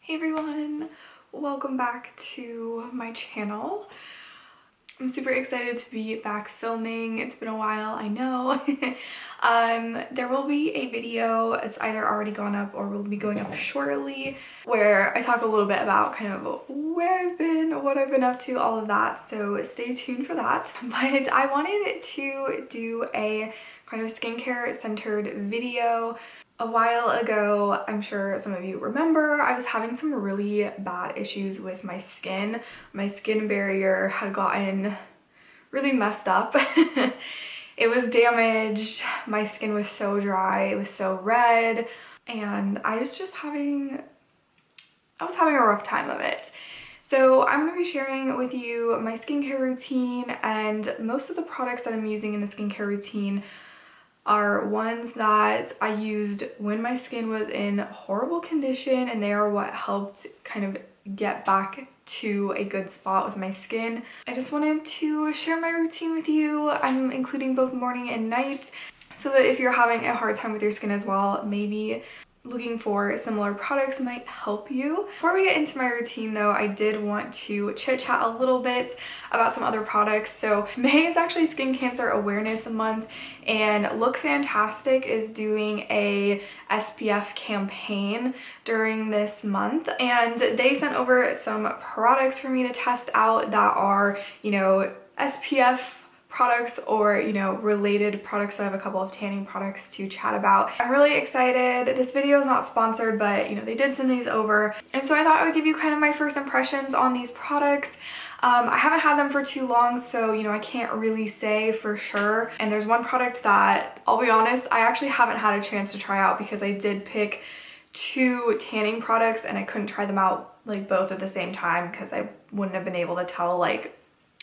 Hey everyone, welcome back to my channel. I'm super excited to be back filming. It's been a while, I know. There will be a video, it's either already gone up or will be going up shortly, where I talk a little bit about kind of where I've been, what I've been up to, all of that, so stay tuned for that. But I wanted to do a kind of skincare centered video. A while ago, I'm sure some of you remember, I was having some really bad issues with my skin. My skin barrier had gotten really messed up. It was damaged, my skin was so dry, it was so red, and I was having a rough time of it. So I'm going to be sharing with you my skincare routine, and most of the products that I'm using in the skincare routine are ones that I used when my skin was in horrible condition, and they are what helped kind of get back to a good spot with my skin. I just wanted to share my routine with you. I'm including both morning and night, so that if you're having a hard time with your skin as well, maybe looking for similar products might help you. Before we get into my routine though, I did want to chit chat a little bit about some other products. So May is actually Skin Cancer Awareness Month, and Look Fantastic is doing a SPF campaign during this month, and they sent over some products for me to test out that are, you know, SPF products or, you know, related products. So I have a couple of tanning products to chat about. I'm really excited. This video is not sponsored, but you know, they did send these over, and so I thought I would give you kind of my first impressions on these products. I haven't had them for too long, so you know, I can't really say for sure. And there's one product that, I'll be honest, I actually haven't had a chance to try out because I did pick two tanning products and I couldn't try them out like both at the same time because I wouldn't have been able to tell like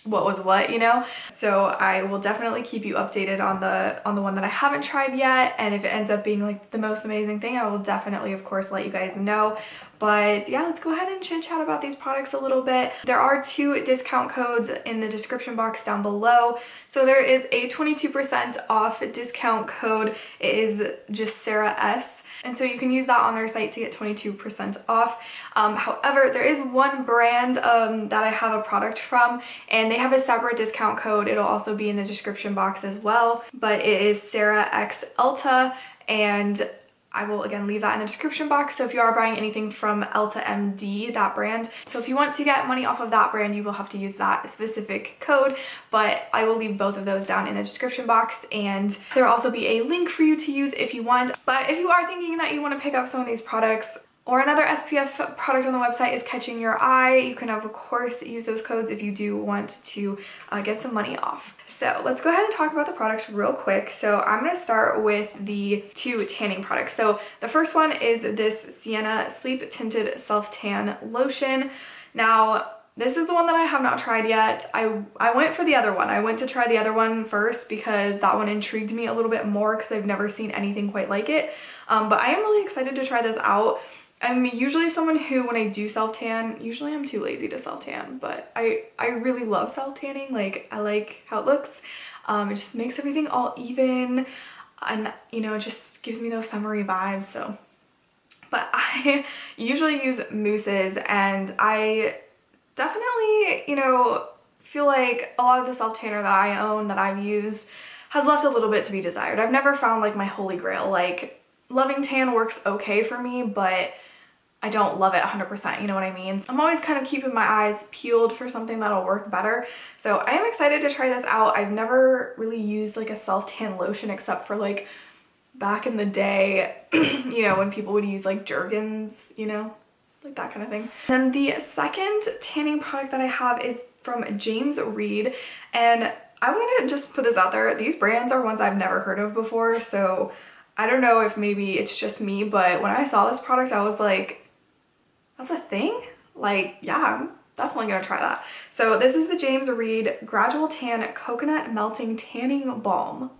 what was what, you know. So I will definitely keep you updated on the one that I haven't tried yet, and if it ends up being like the most amazing thing, I will definitely of course let you guys know. But yeah, let's go ahead and chit chat about these products a little bit. There are two discount codes in the description box down below. So there is a 22% off discount code. It is just Sarah S, and so you can use that on their site to get 22% off. However, there is one brand that I have a product from, and they have a separate discount code. It'll also be in the description box as well, but it is SARAHXELTA, and I will again leave that in the description box. So if you are buying anything from Elta MD, that brand, so if you want to get money off of that brand, you will have to use that specific code, but I will leave both of those down in the description box, and there will also be a link for you to use if you want. But if you are thinking that you want to pick up some of these products, or another SPF product on the website is catching your eye, you can of course use those codes if you do want to get some money off. So let's go ahead and talk about the products real quick. So I'm going to start with the two tanning products. So the first one is this Sienna Sleep Tinted Self Tan Lotion. Now this is the one that I have not tried yet. I went for the other one. I went to try the other one first because that one intrigued me a little bit more because I've never seen anything quite like it. But I am really excited to try this out. I'm usually someone who, when I do self-tan, usually I'm too lazy to self-tan, but I really love self-tanning. Like, I like how it looks. It just makes everything all even, and you know, it just gives me those summery vibes. So, but I usually use mousses, and I definitely, you know, feel like a lot of the self-tanner that I own, that I've used, has left a little bit to be desired. I've never found like my holy grail. Like, Loving Tan works okay for me, but I don't love it 100%, you know what I mean? I'm always kind of keeping my eyes peeled for something that'll work better. So I am excited to try this out. I've never really used like a self-tan lotion except for like back in the day, you know, when people would use like Jergens, you know, like that kind of thing. And then the second tanning product that I have is from James Read, and I want to just put this out there. These brands are ones I've never heard of before, so I don't know if maybe it's just me, but when I saw this product, I was like, that's a thing? Like, yeah, I'm definitely gonna try that. So this is the James Read Gradual Tan Coconut Melting Tanning Balm.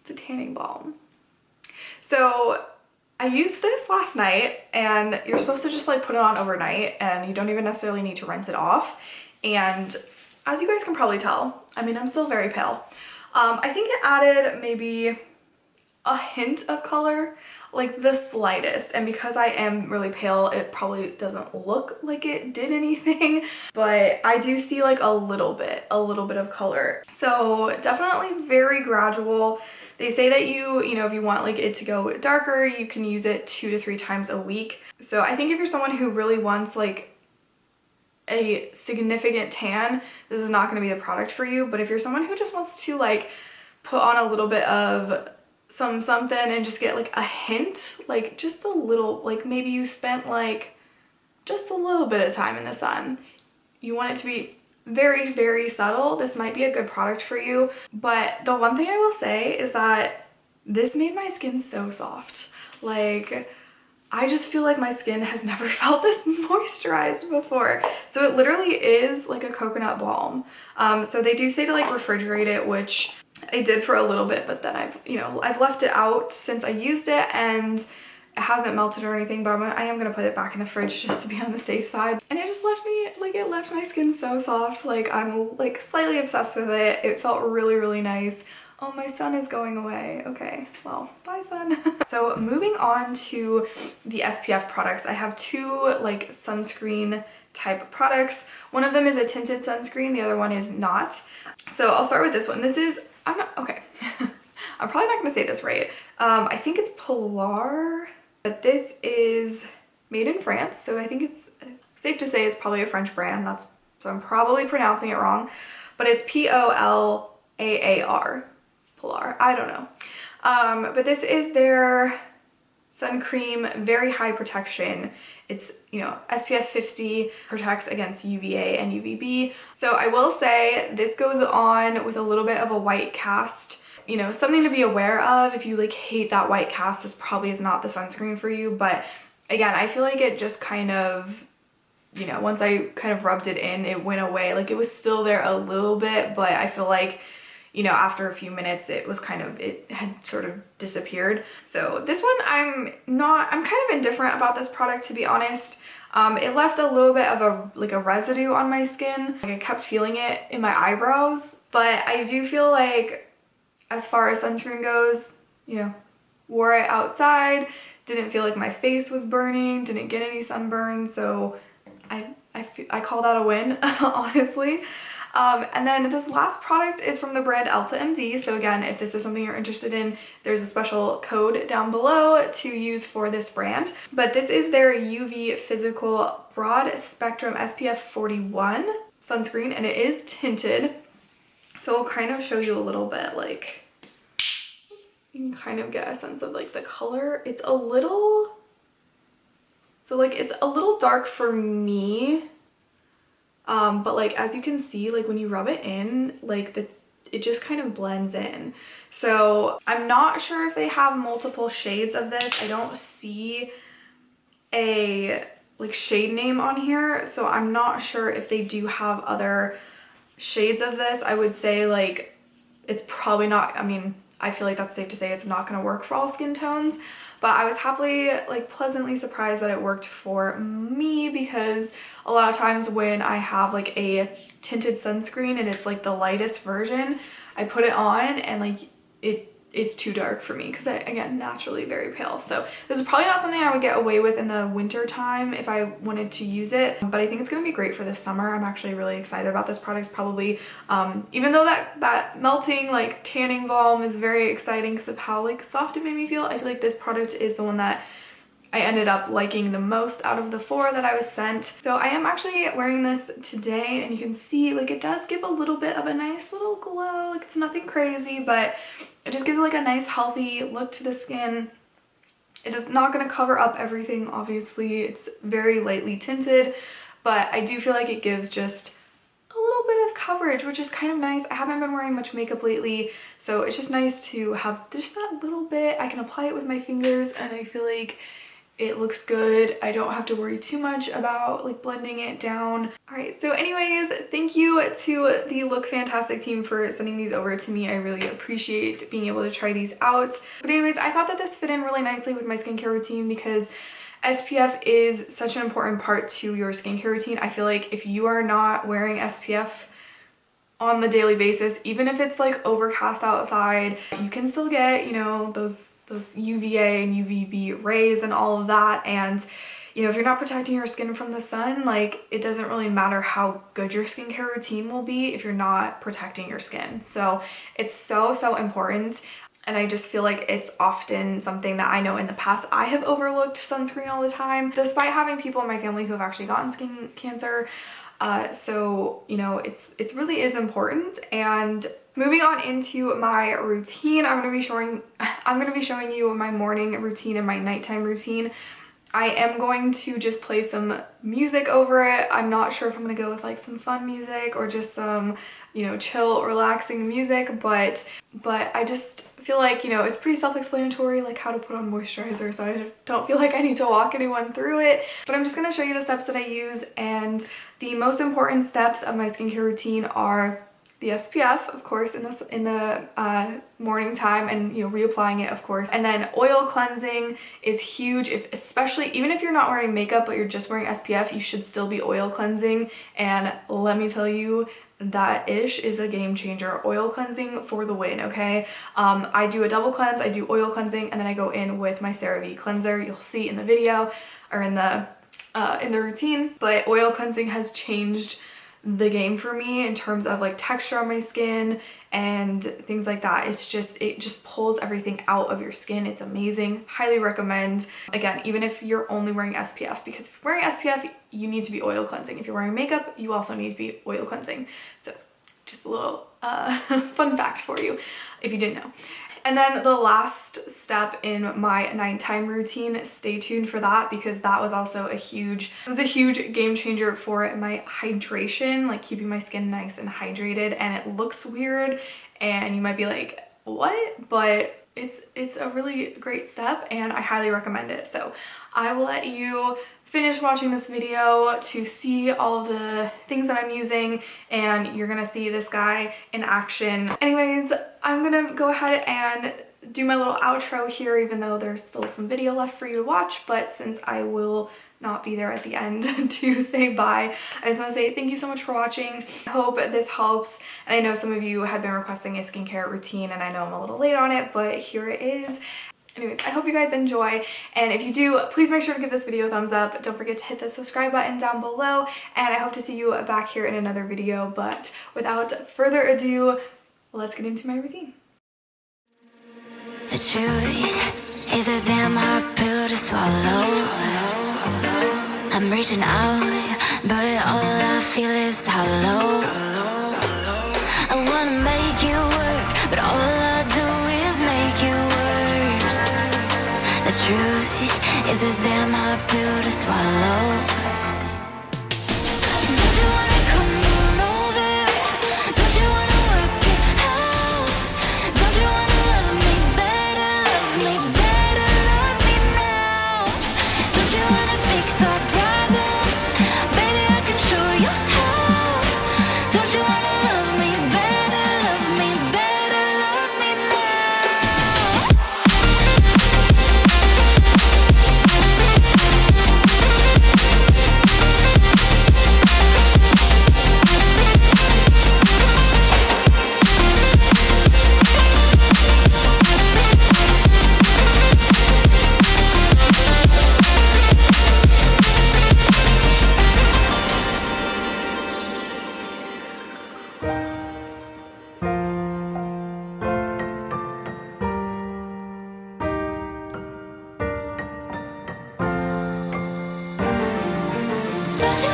It's a tanning balm. So I used this last night, and you're supposed to just like put it on overnight, and you don't even necessarily need to rinse it off. And as you guys can probably tell, I mean, I'm still very pale. I think it added maybe a hint of color. like the slightest, and because I am really pale, it probably doesn't look like it did anything, but I do see like a little bit of color. So definitely very gradual. They say that you know, if you want like it to go darker, you can use it 2 to 3 times a week. So I think if you're someone who really wants like a significant tan, this is not going to be the product for you. But if you're someone who just wants to like put on a little bit of something and just get like a hint, like just a little, like maybe you spent like just a little bit of time in the sun, you want it to be very, very subtle, this might be a good product for you. But the one thing I will say is that this made my skin so soft. Like, I just feel like my skin has never felt this moisturized before. So it literally is like a coconut balm. So they do say to like refrigerate it, which I did for a little bit, but then I've left it out since I used it and it hasn't melted or anything, but I am gonna put it back in the fridge just to be on the safe side. And it just left me, like, it left my skin so soft. Like, I'm like slightly obsessed with it. It felt really, really nice. Oh, my sun is going away. Okay, well, bye sun. So moving on to the SPF products, I have 2 like sunscreen type products. One of them is a tinted sunscreen, the other one is not. So I'll start with this one. This is, I'm probably not gonna say this right. I think it's Polar, but this is made in France, so I think it's safe to say it's probably a French brand. So I'm probably pronouncing it wrong, but it's P-O-L-A-A-R. Polar, I don't know. But this is their sun cream, very high protection. It's, you know, SPF 50, protects against UVA and UVB. So I will say this goes on with a little bit of a white cast. You know, something to be aware of. If you like hate that white cast, this probably is not the sunscreen for you. But again, I feel like it just kind of, you know, once I kind of rubbed it in, it went away. Like, it was still there a little bit, but I feel like, you know, after a few minutes, it had sort of disappeared. So this one, I'm kind of indifferent about this product, to be honest. It left a little bit of a residue on my skin. Like, I kept feeling it in my eyebrows, but I do feel like as far as sunscreen goes, you know, wore it outside, didn't feel like my face was burning, didn't get any sunburn, so I call that a win, honestly. And then this last product is from the brand Elta MD. So again, if this is something you're interested in, there's a special code down below to use for this brand. But this is their UV Physical Broad Spectrum SPF 41 sunscreen, and it is tinted. So I'll kind of show you a little bit, like, you can kind of get a sense of like the color. It's a little dark for me. But like, as you can see, like when you rub it in, like it just kind of blends in. So I'm not sure if they have multiple shades of this. I don't see a like shade name on here, so I'm not sure if they do have other shades of this. I would say like it's probably not, I mean, I feel like that's safe to say it's not going to work for all skin tones, but I was happily, like, pleasantly surprised that it worked for me, because a lot of times when I have like a tinted sunscreen and it's like the lightest version, I put it on and like it's too dark for me, because I, again, naturally very pale. So this is probably not something I would get away with in the winter time if I wanted to use it, but I think it's going to be great for this summer. I'm actually really excited about this product. It's probably, even though that melting like tanning balm is very exciting because of how like soft it made me feel, I feel like this product is the one that I ended up liking the most out of the 4 that I was sent. So I am actually wearing this today, and you can see like it does give a little bit of a nice little glow. Like, it's nothing crazy, but it just gives like a nice healthy look to the skin. It is not going to cover up everything, obviously. It's very lightly tinted, but I do feel like it gives just a little bit of coverage, which is kind of nice. I haven't been wearing much makeup lately, so it's just nice to have just that little bit. I can apply it with my fingers, and I feel like it looks good. I don't have to worry too much about like blending it down. All right, so anyways, thank you to the Look Fantastic team for sending these over to me. I really appreciate being able to try these out. But anyways, I thought that this fit in really nicely with my skincare routine, because SPF is such an important part to your skincare routine. I feel like if you are not wearing SPF on the daily basis, even if it's like overcast outside, you can still get, you know, those those UVA and UVB rays and all of that. And you know, if you're not protecting your skin from the sun, like it doesn't really matter how good your skincare routine will be if you're not protecting your skin. So it's so important. And I just feel like it's often something that I know in the past I have overlooked sunscreen all the time, despite having people in my family who have actually gotten skin cancer. So, you know, it really is important. And moving on into my routine, I'm gonna be showing you my morning routine and my nighttime routine. I am going to just play some music over it. I'm not sure if I'm gonna go with like some fun music or just some, you know, chill, relaxing music, but I just feel like, you know, it's pretty self-explanatory, like how to put on moisturizer, so I don't feel like I need to walk anyone through it. But I'm just gonna show you the steps that I use, and the most important steps of my skincare routine are the SPF, of course, in the morning time, and you know, reapplying it, of course. And then oil cleansing is huge, especially even if you're not wearing makeup but you're just wearing SPF, you should still be oil cleansing. And let me tell you, that ish is a game changer. Oil cleansing for the win, okay? I do a double cleanse, I do oil cleansing, and then I go in with my CeraVe cleanser. You'll see in the video or in the routine, but oil cleansing has changed the game for me in terms of like texture on my skin and things like that. It just pulls everything out of your skin. It's amazing. Highly recommend. Again, even if you're only wearing SPF, because if you're wearing SPF, you need to be oil cleansing. If you're wearing makeup, you also need to be oil cleansing. So just a little fun fact for you if you didn't know. And then the last step in my nighttime routine, stay tuned for that, because that was also a huge game changer for my hydration, like keeping my skin nice and hydrated. And it looks weird and you might be like, what? But it's a really great step and I highly recommend it. So I will let you finish watching this video to see all of the things that I'm using, and you're gonna see this guy in action. Anyways, I'm gonna go ahead and do my little outro here, even though there's still some video left for you to watch, but since I will not be there at the end to say bye, I just want to say thank you so much for watching. I hope this helps, and I know some of you had been requesting a skincare routine, and I know I'm a little late on it, but here it is. Anyways, I hope you guys enjoy, and if you do, please make sure to give this video a thumbs up. Don't forget to hit the subscribe button down below, and I hope to see you back here in another video. But without further ado, let's get into my routine. The truth is a damn hard pill to swallow. I'm reaching out, but all I feel is hollow. I wanna make you work, but all I do is make you worse. The truth is a damn hard pill to swallow. Don't you wanna come on over? Don't you wanna work it out? Don't you wanna love me better, love me better, love me now? Don't you wanna fix our problems? Baby, I can show you how. Don't you wanna love me better, love me better, love me now? Don't you